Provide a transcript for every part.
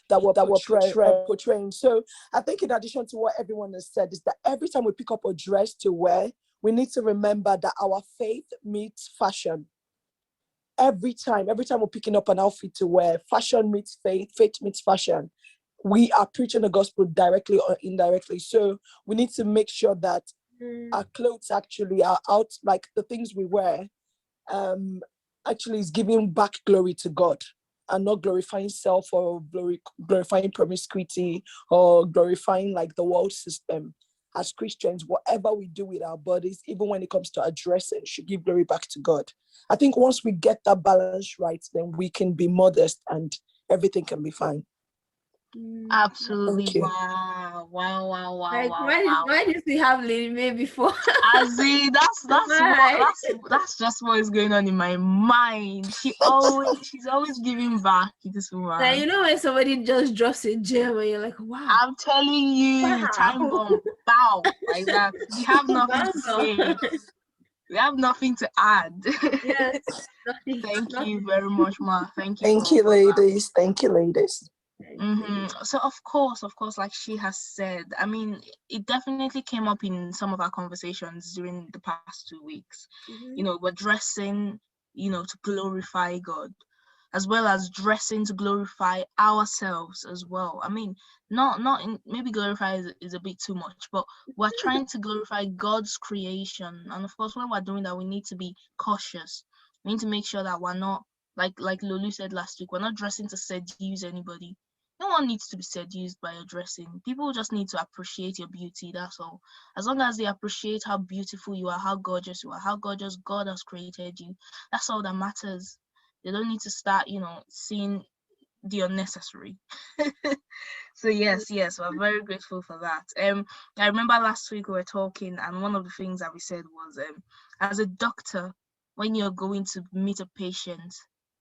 portraying. So I think in addition to what everyone has said, is that every time we pick up a dress to wear, we need to remember that our faith meets fashion. Every time we're picking up an outfit to wear, fashion meets faith, faith meets fashion. We are preaching the gospel directly or indirectly. So we need to make sure that our clothes actually are out, like the things we wear, actually is giving back glory to God and not glorifying self or glorifying promiscuity or glorifying like the world system. As Christians, whatever we do with our bodies, even when it comes to our dressing, should give glory back to God. I think once we get that balance right, then we can be modest and everything can be fine. Absolutely. Wow. Like, why did we have Lady May before? As in, that's just what is going on in my mind. She's always giving back, this woman. Like, you know when somebody just drops a gem and you're like, wow. I'm telling you, wow. Time bomb, bow, like that. We have nothing to say. We have nothing to add. Yes. Thank you very much, Ma. Thank you. Thank you, ladies. Thank you, ladies. So of course, like she has said, I mean, it definitely came up in some of our conversations during the past 2 weeks. You know, we're dressing, to glorify God, as well as dressing to glorify ourselves as well. I mean, maybe glorify is a bit too much, but we're trying to glorify God's creation. And of course, when we're doing that, we need to be cautious. We need to make sure that we're not, like Lulu said last week, we're not dressing to seduce anybody. No one needs to be seduced by your dressing. People just need to appreciate your beauty, that's all. As long as they appreciate how beautiful you are, how gorgeous you are, how gorgeous God has created you, that's all that matters. They don't need to start, seeing the unnecessary. So yes, we're very grateful for that. I remember last week we were talking, and one of the things that we said was, as a doctor, when you're going to meet a patient,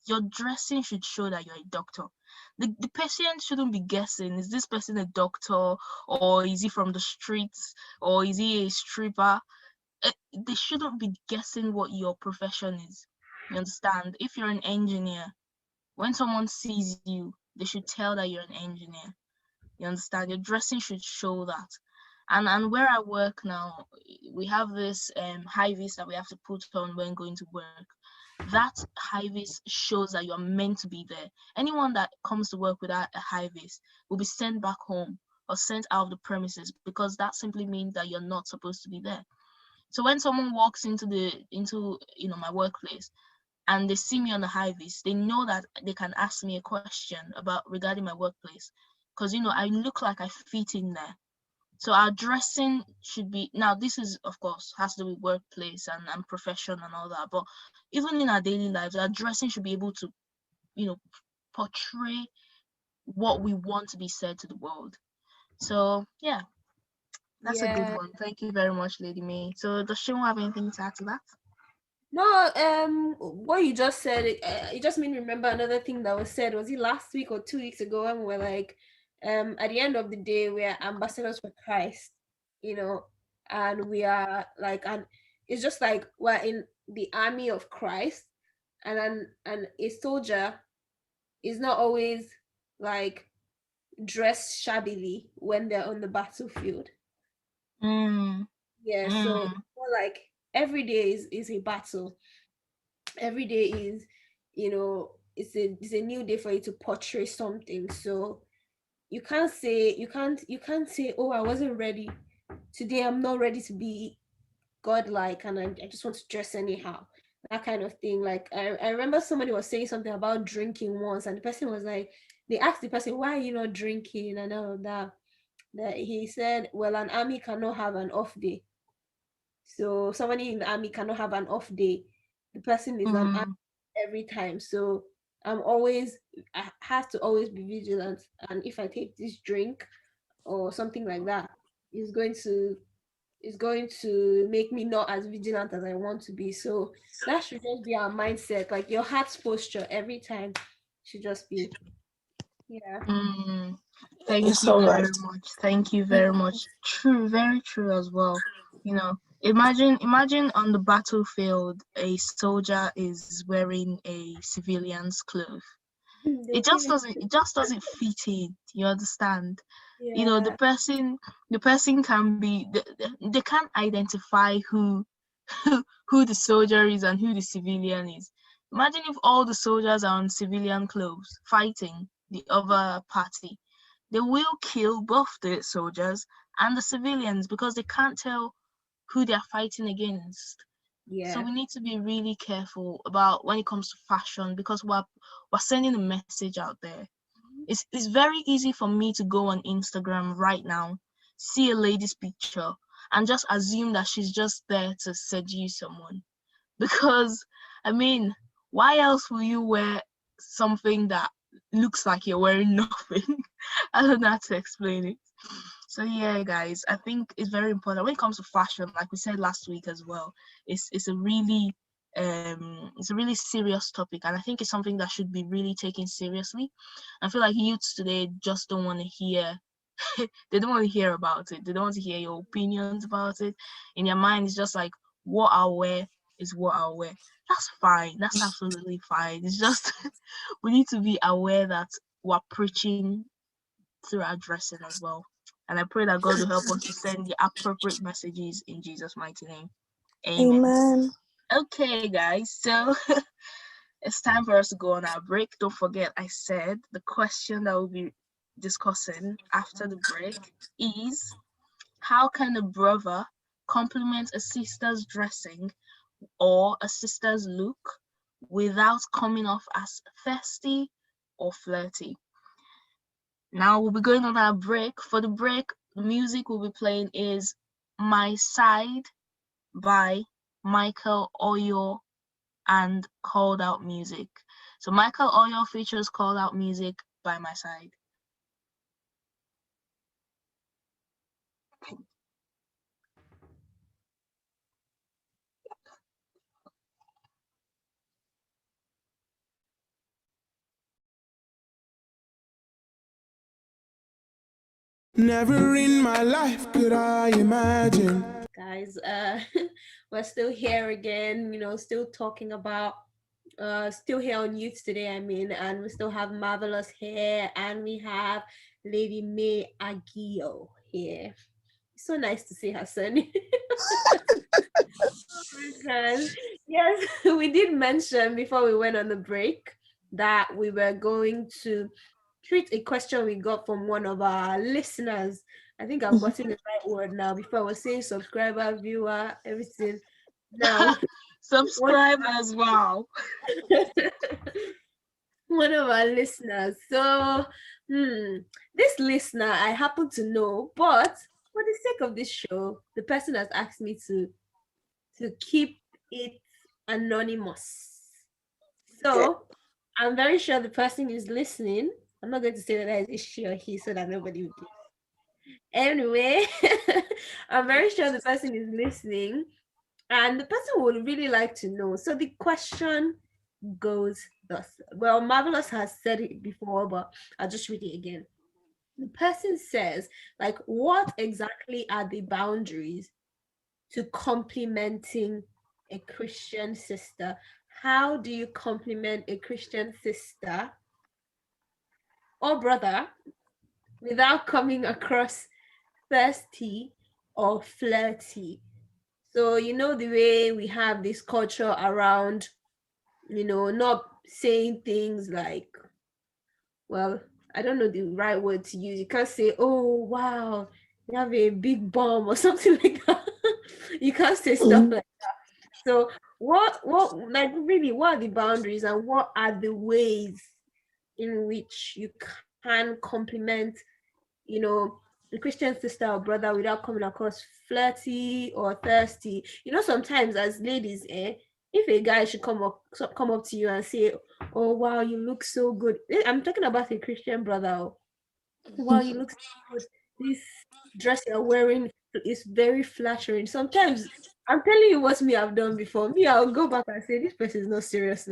your dressing should show that you're a doctor. The patient shouldn't be guessing, is this person a doctor, or is he from the streets, or is he a stripper? They shouldn't be guessing what your profession is. You understand? If you're an engineer, when someone sees you, they should tell that you're an engineer. You understand? Your dressing should show that. And where I work now, we have this high vis that we have to put on when going to work. That high vis shows that you're meant to be there. Anyone that comes to work without a high vis will be sent back home or sent out of the premises, because that simply means that you're not supposed to be there. So when someone walks into my workplace and they see me on the high vis, they know that they can ask me a question regarding my workplace, because I look like I fit in there. So our dressing should be, now this is, of course, has to do with workplace and profession and all that, but even in our daily lives, our dressing should be able to, portray what we want to be said to the world. So yeah, that's a good one. Thank you very much, Lady May. So does she have anything to add to that? No, what you just said, it just made me remember another thing that was said. Was it last week or 2 weeks ago, when we were like, at the end of the day, we are ambassadors for Christ, and we are like, and it's just like we're in the army of Christ, and a soldier is not always like dressed shabbily when they're on the battlefield. Yeah, so more like every day is a battle. Every day is, it's a new day for you to portray something. So you can't say, oh, I wasn't ready today, I'm not ready to be godlike, and I just want to dress anyhow, that kind of thing. Like I remember somebody was saying something about drinking once, and the person was like, they asked the person, why are you not drinking and all of that he said, well, an army cannot have an off day. So somebody in the army cannot have an off day. The person is an army every time. So I have to always be vigilant. And if I take this drink or something like that, it's going to make me not as vigilant as I want to be. So that should just be our mindset. Like your heart's posture every time should just be, Thank you very much. Thank you very much. True, very true as well. Imagine on the battlefield, a soldier is wearing a civilian's clothes. It just doesn't fit in. You understand? You know, Yeah. the person can be, they can't identify who who the soldier is and who the civilian is. Imagine if all the soldiers are on civilian clothes fighting the other party. They will kill both the soldiers and the civilians because they can't tell who they're fighting against. So Yeah. we need to be really careful about when it comes to fashion, because we're sending a message out there. It's very easy for me to go on Instagram right now, see a lady's picture, and just assume that she's just there to seduce someone. Because, I mean, why else will you wear something that looks like you're wearing nothing? I don't know how to explain it. So yeah, guys, I think it's very important when it comes to fashion. Like we said last week as well, it's a really serious topic, and I think it's something that should be really taken seriously. I feel like youths today just don't want to hear. They don't want to hear about it. They don't want to hear your opinions about it. In their mind, it's just like, what I'll wear is what I'll wear. That's fine. That's absolutely fine. It's just we need to be aware that we're preaching through our dressing as well. And I pray that God will help us to send the appropriate messages in Jesus' mighty name. Amen. Amen. Okay, guys. So it's time for us to go on our break. Don't forget, I said the question that we'll be discussing after the break is, how can a brother compliment a sister's dressing or a sister's look without coming off as thirsty or flirty? Now we'll be going on our break. For the break, the music we'll be playing is My Side by Michael Oyo and Called Out Music. So Michael Oyo features Called Out Music by My Side. Never in my life could I imagine. Guys, we're still here again, still talking about still here on youth today, and we still have Marvelous here, and we have Lady May Agyo here. So nice to see her, son. Because yes, we did mention before we went on the break that we were going to treat a question we got from one of our listeners. I think I've gotten the right word now. Before I was saying subscriber, viewer, everything. Now subscribers, wow. One of our listeners. So this listener I happen to know, but for the sake of this show, the person has asked me to keep it anonymous. So I'm very sure the person is listening. I'm not going to say whether it's she or he so that nobody will guess. Anyway, I'm very sure the person is listening and the person would really like to know. So the question goes thus. Well, Marvelous has said it before, but I'll just read it again. The person says, like, what exactly are the boundaries to complimenting a Christian sister? How do you compliment a Christian sister or brother without coming across thirsty or flirty? So, the way we have this culture around, not saying things like, well, I don't know the right word to use. You can't say, oh, wow, you have a big bomb or something like that. You can't say stuff like that. So like really, what are the boundaries and what are the ways in which you can compliment, a Christian sister or brother without coming across flirty or thirsty? Sometimes as ladies, if a guy should come up to you and say, oh wow, you look so good. I'm talking about a Christian brother. Oh, wow, you look so good. This dress you're wearing is very flattering. Sometimes I'm telling you what me I've done before. Me, I'll go back and say this person is not serious.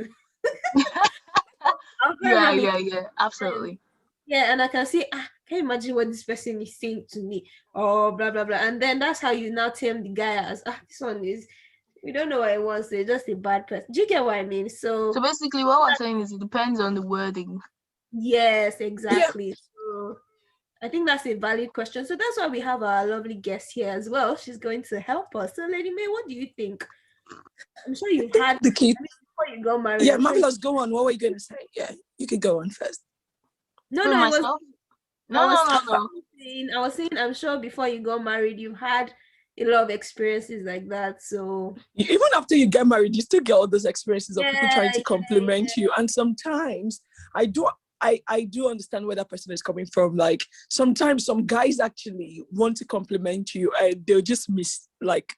Yeah, absolutely. Yeah, and I can say, can you imagine what this person is saying to me? Or blah blah blah. And then that's how you now tame the guy as, this one is, we don't know what it wants, they're just a bad person. Do you get what I mean? So basically what we're saying is it depends on the wording. Yes, exactly. So I think that's a valid question. So that's why we have our lovely guest here as well. She's going to help us. So, Lady May, what do you think? I'm sure you've had, the key. before you got married. Yeah, I'm sure Marvellous, go on. What were you going to say? Yeah, you can go on first. No, For no, it was. myself? No. I was saying, I'm sure before you got married, you've had a lot of experiences like that. So Even after you get married, you still get all those experiences of people trying to yeah, compliment you. And sometimes I do understand where that person is coming from. Like sometimes some guys actually want to compliment you and they'll just miss, like,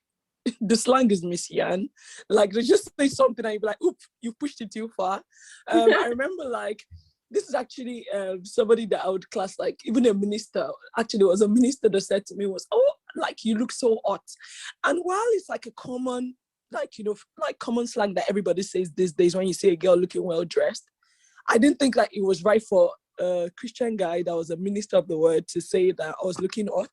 the slang is miss yan. Like they just say something and you'll be like, oop, you pushed it too far. I remember like this is actually somebody that I would class like even a minister. Actually, it was a minister that said to me was, oh, like you look so hot. And while it's like a common, like, you know, like common slang that everybody says these days when you see a girl looking well dressed, I didn't think like it was right for a Christian guy that was a minister of the word to say that I was looking hot.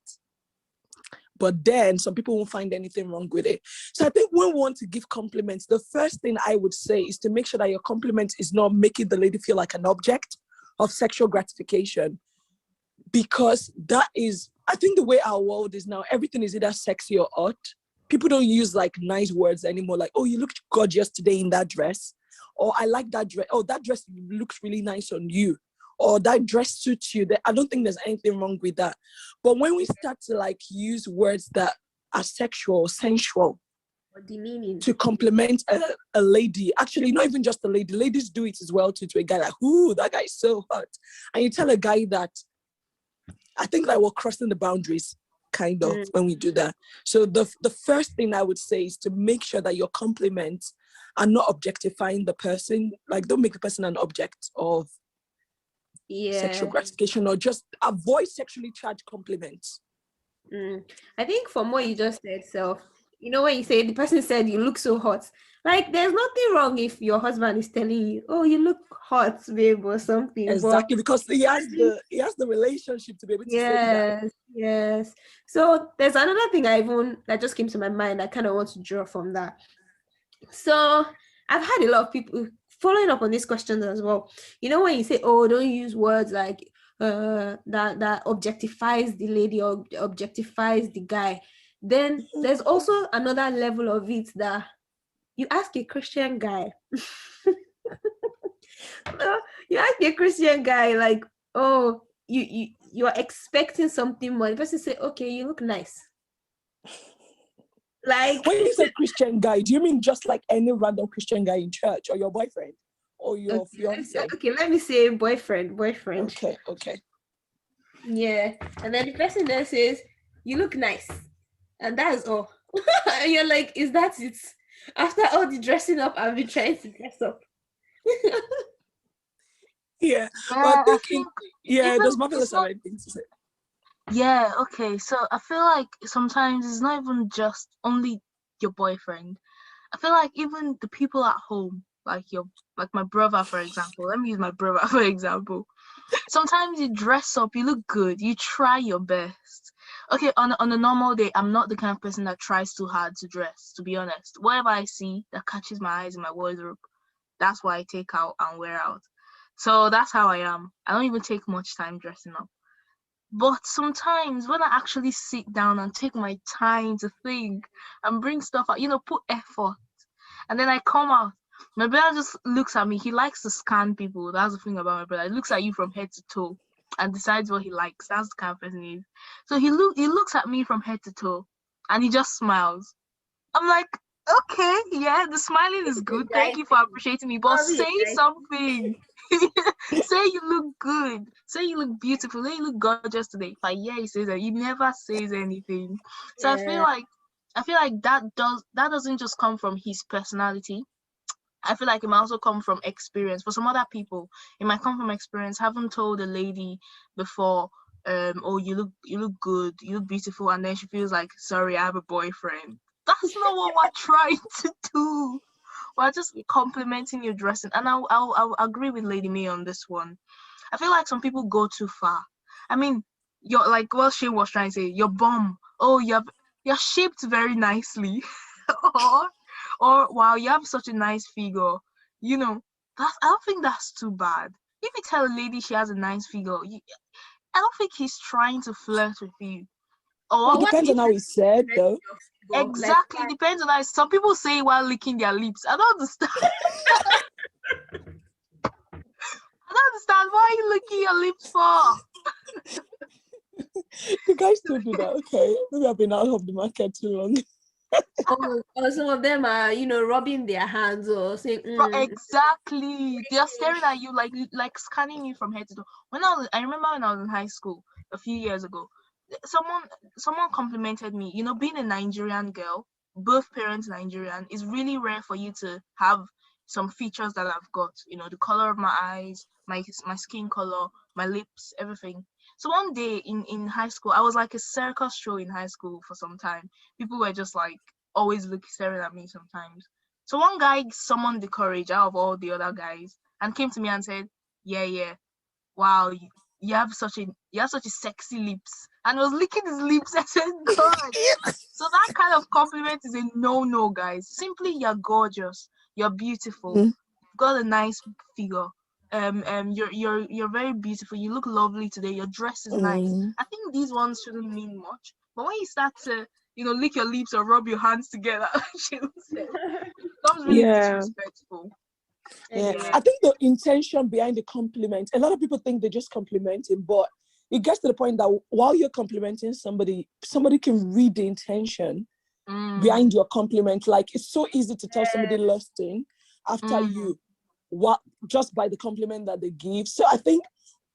But then some people won't find anything wrong with it. So I think when we want to give compliments, the first thing I would say is to make sure that your compliment is not making the lady feel like an object of sexual gratification. Because that is, I think the way our world is now, everything is either sexy or hot. People don't use like nice words anymore. Like, oh, you looked gorgeous today in that dress. Or I like that dress. Oh, that dress looks really nice on you. Or that dress suits you. I don't think there's anything wrong with that. But when we start to like use words that are sexual, sensual, or demeaning to compliment a lady, actually not even just a lady, ladies do it as well to a guy, like, ooh, that guy is so hot. And you tell a guy that, I think like we're crossing the boundaries kind of when we do that. So the first thing I would say is to make sure that your compliments are not objectifying the person. Like don't make the person an object of sexual gratification, or just avoid sexually charged compliments. I think from what you just said, self, you know, when you say the person said you look so hot, like there's nothing wrong if your husband is telling you, oh, you look hot, babe, or something. Exactly, because he has the relationship to be able to say that. Yes. So there's another thing that just came to my mind. I kind of want to draw from that. So I've had a lot of people following up on this question as well. You know, when you say, oh, don't use words like that objectifies the lady or objectifies the guy, then there's also another level of it that you ask a Christian guy you ask a Christian guy like, oh, you're expecting something more. The person say, okay, you look nice. Like when you say Christian guy, do you mean just like any random Christian guy in church, or your boyfriend, or your fiance? Okay, let me say boyfriend. Okay. Yeah, and then the person then says, you look nice, and that's all. And you're like, is that it? After all the dressing up I've been trying to dress up. Yeah, but thinking, there's Marvellous and Seun things to say. Yeah, okay. So I feel like sometimes it's not even just only your boyfriend. I feel like even the people at home, like my brother, for example. Let me use my brother for example. Sometimes you dress up, you look good, you try your best. Okay, on a normal day, I'm not the kind of person that tries too hard to dress, to be honest. Whatever I see that catches my eyes in my wardrobe, that's what I take out and wear out. So that's how I am. I don't even take much time dressing up. But sometimes when I actually sit down and take my time to think and bring stuff out, put effort, and then I come out, my brother just looks at me. He likes to scan people. That's the thing about my brother. He looks at you from head to toe and decides what he likes. That's the kind of person he is. So he looks at me from head to toe and he just smiles. I'm like, okay, yeah, the smiling is good. Thank you for appreciating me. But say something. Say you look good. Say you look beautiful. Say you look gorgeous today. But yeah, he says that. He never says anything. So Yeah. I feel like that doesn't just come from his personality. I feel like it might also come from experience. For some other people, it might come from experience. Haven't told a lady before, oh, you look good, you look beautiful, and then she feels like, sorry, I have a boyfriend. That's not what we're trying to do. We're just complimenting your dressing. And I'll agree with Lady May on this one. I feel like some people go too far. I mean, you're like what Shane was trying to say, your bum. Oh, you're shaped very nicely. or wow, you have such a nice figure. I don't think that's too bad. if you tell a lady she has a nice figure, I don't think he's trying to flirt with you. Or It depends on how it's said, though. exactly, depends on how. Some people say while licking their lips. I don't understand. I don't understand. Why are you licking your lips for? The guys still do that. Okay, maybe I've been out of the market too long. or some of them are, rubbing their hands or saying, Exactly. They're staring at you like scanning you from head to toe. I remember when I was in high school a few years ago, someone complimented me. Being a Nigerian girl, both parents Nigerian, is really rare for you to have some features that I've got. The color of my eyes, my skin color, my lips, everything. So one day in high school, I was like a circus show in high school for some time. People were just like always staring at me sometimes. So one guy summoned the courage out of all the other guys and came to me and said, yeah, wow, you have such a sexy lips, and was licking his lips. I said, God. So that kind of compliment is a no, guys. Simply, you're gorgeous, you're beautiful, you've got a nice figure. You're very beautiful. You look lovely today. Your dress is nice. I think these ones shouldn't mean much, but when you start to lick your lips or rub your hands together, it becomes really disrespectful. Yeah. I think the intention behind the compliment, a lot of people think they're just complimenting, but it gets to the point that while you're complimenting somebody can read the intention behind your compliment. Like, it's so easy to tell somebody lusting after you, just by the compliment that they give. So I think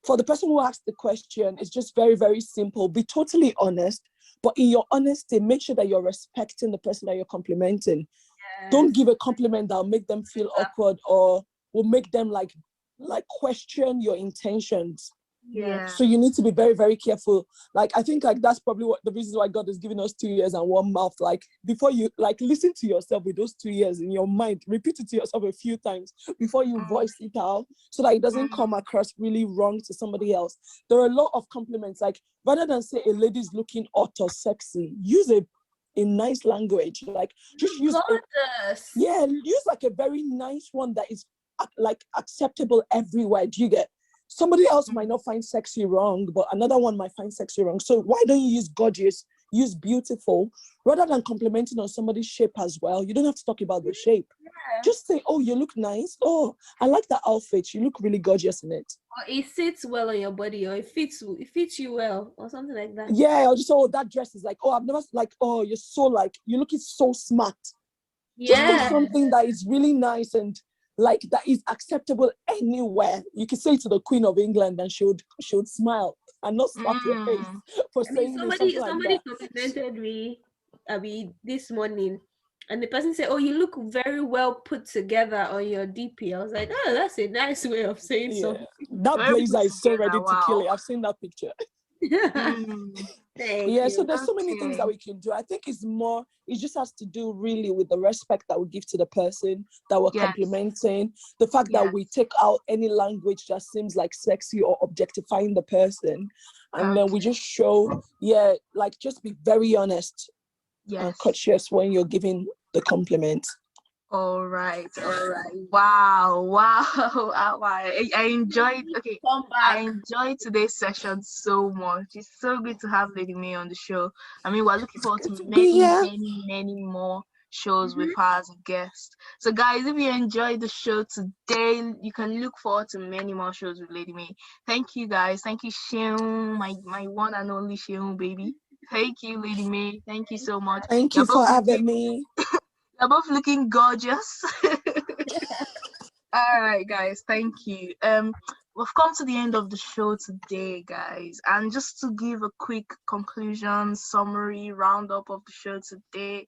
for the person who asked the question, it's just very, very simple. Be totally honest, but in your honesty, make sure that you're respecting the person that you're complimenting. Don't give a compliment that'll make them feel awkward or will make them like question your intentions. Yeah. So you need to be very, very careful. Like, I think like that's probably what the reason why God is giving us 2 years and one mouth. Like, before you listen to yourself with those 2 years in your mind, repeat it to yourself a few times before you voice it out, so that it doesn't come across really wrong to somebody else. There are a lot of compliments. Like, rather than say a lady's looking hot or sexy, use a nice language. Like, just use use like a very nice one that is like acceptable everywhere. Do you get? Somebody else might not find sexy wrong, but another one might find sexy wrong. So why don't you use gorgeous, use beautiful, rather than complimenting on somebody's shape as well? You don't have to talk about the shape. Just say, oh, you look nice. Oh, I like that outfit. You look really gorgeous in it. Or it sits well on your body, or it fits you well, or something like that. Yeah, or just, oh, that dress is like, oh, I've never, like, oh, you're so like, you're looking so smart. Just say something that is really nice and like that is acceptable anywhere. You can say it to the Queen of England and she would smile and not slap your face for saying something like that. Somebody complimented me, this morning, and the person said, "Oh, you look very well put together on your DP." I was like, "Oh, that's a nice way of saying something." That blazer is so ready to kill it. I've seen that picture. So there's so many things that we can do. I think it just has to do really with the respect that we give to the person that we're complimenting, the fact that we take out any language that seems like sexy or objectifying the person, and then we just show like, just be very honest and courteous when you're giving the compliment. All right. Wow. I enjoyed. Okay, I enjoyed today's session so much. It's so good to have Lady May on the show. I mean, we're looking forward to many more shows with her as a guest. So, guys, if you enjoyed the show today, you can look forward to many more shows with Lady May. Thank you, guys. Thank you, Seun, my one and only Seun, baby. Thank you, Lady May. Thank you so much. Thank you for having me. You're both looking gorgeous. All right, guys, thank you. We've come to the end of the show today, guys, and just to give a quick conclusion, summary, roundup of the show today,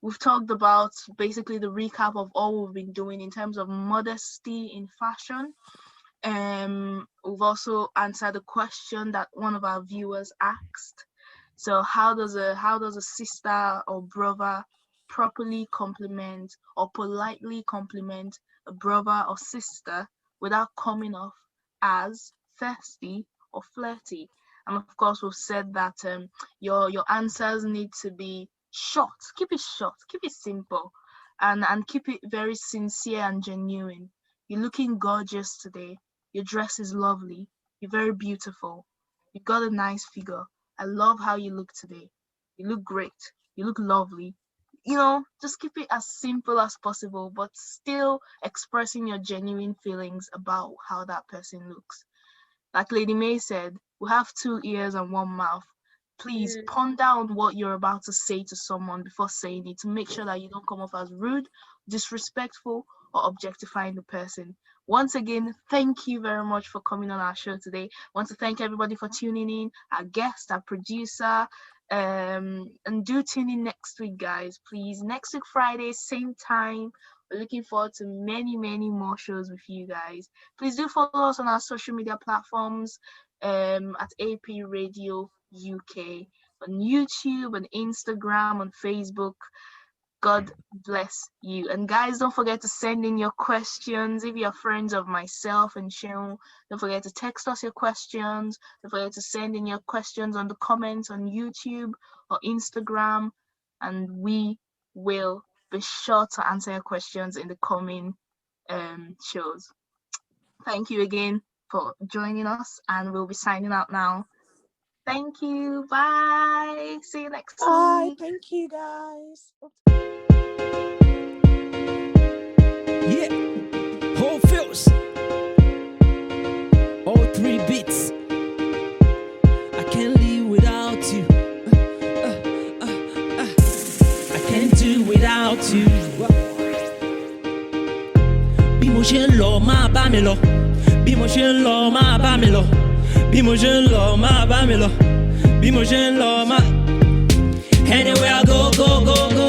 we've talked about basically the recap of all we've been doing in terms of modesty in fashion. We've also answered a question that one of our viewers asked. So how does a sister or brother properly compliment or politely compliment a brother or sister without coming off as thirsty or flirty? And of course, we've said that your answers need to be short. Keep it short, keep it simple, and keep it very sincere and genuine. You're looking gorgeous today. Your dress is lovely. You're very beautiful. You've got a nice figure. I love how you look today. You look great. You look lovely. Just keep it as simple as possible, but still expressing your genuine feelings about how that person looks. Like Lady May said, we have 2 ears and 1 mouth. Please ponder on what you're about to say to someone before saying it to make sure that you don't come off as rude, disrespectful, or objectifying the person. Once again, thank you very much for coming on our show today. I want to thank everybody for tuning in, our guest, our producer, and do tune in next week, guys, please. Next week, Friday, same time. We're looking forward to many, many more shows with you guys. Please do follow us on our social media platforms at AP Radio UK, on YouTube, on Instagram, on Facebook. God bless you. And guys, don't forget to send in your questions. If you're friends of myself and Seun, don't forget to text us your questions. Don't forget to send in your questions on the comments on YouTube or Instagram, and we will be sure to answer your questions in the coming shows. Thank you again for joining us, and we'll be signing out now. Thank you. Bye. See you next Bye. week. Thank you, guys. Yeah, whole feels. All 3 beats. I can't live without you. I can't do without you. Bí mo ṣe ń lọ máa bá mi lọ. Bí mo ṣe ń lọ máa bá mi lọ. Bí mo ṣe ń lọ máa bá mi lọ. Bí mo ṣe ń lọ máa. Anywhere I go, go, go, go.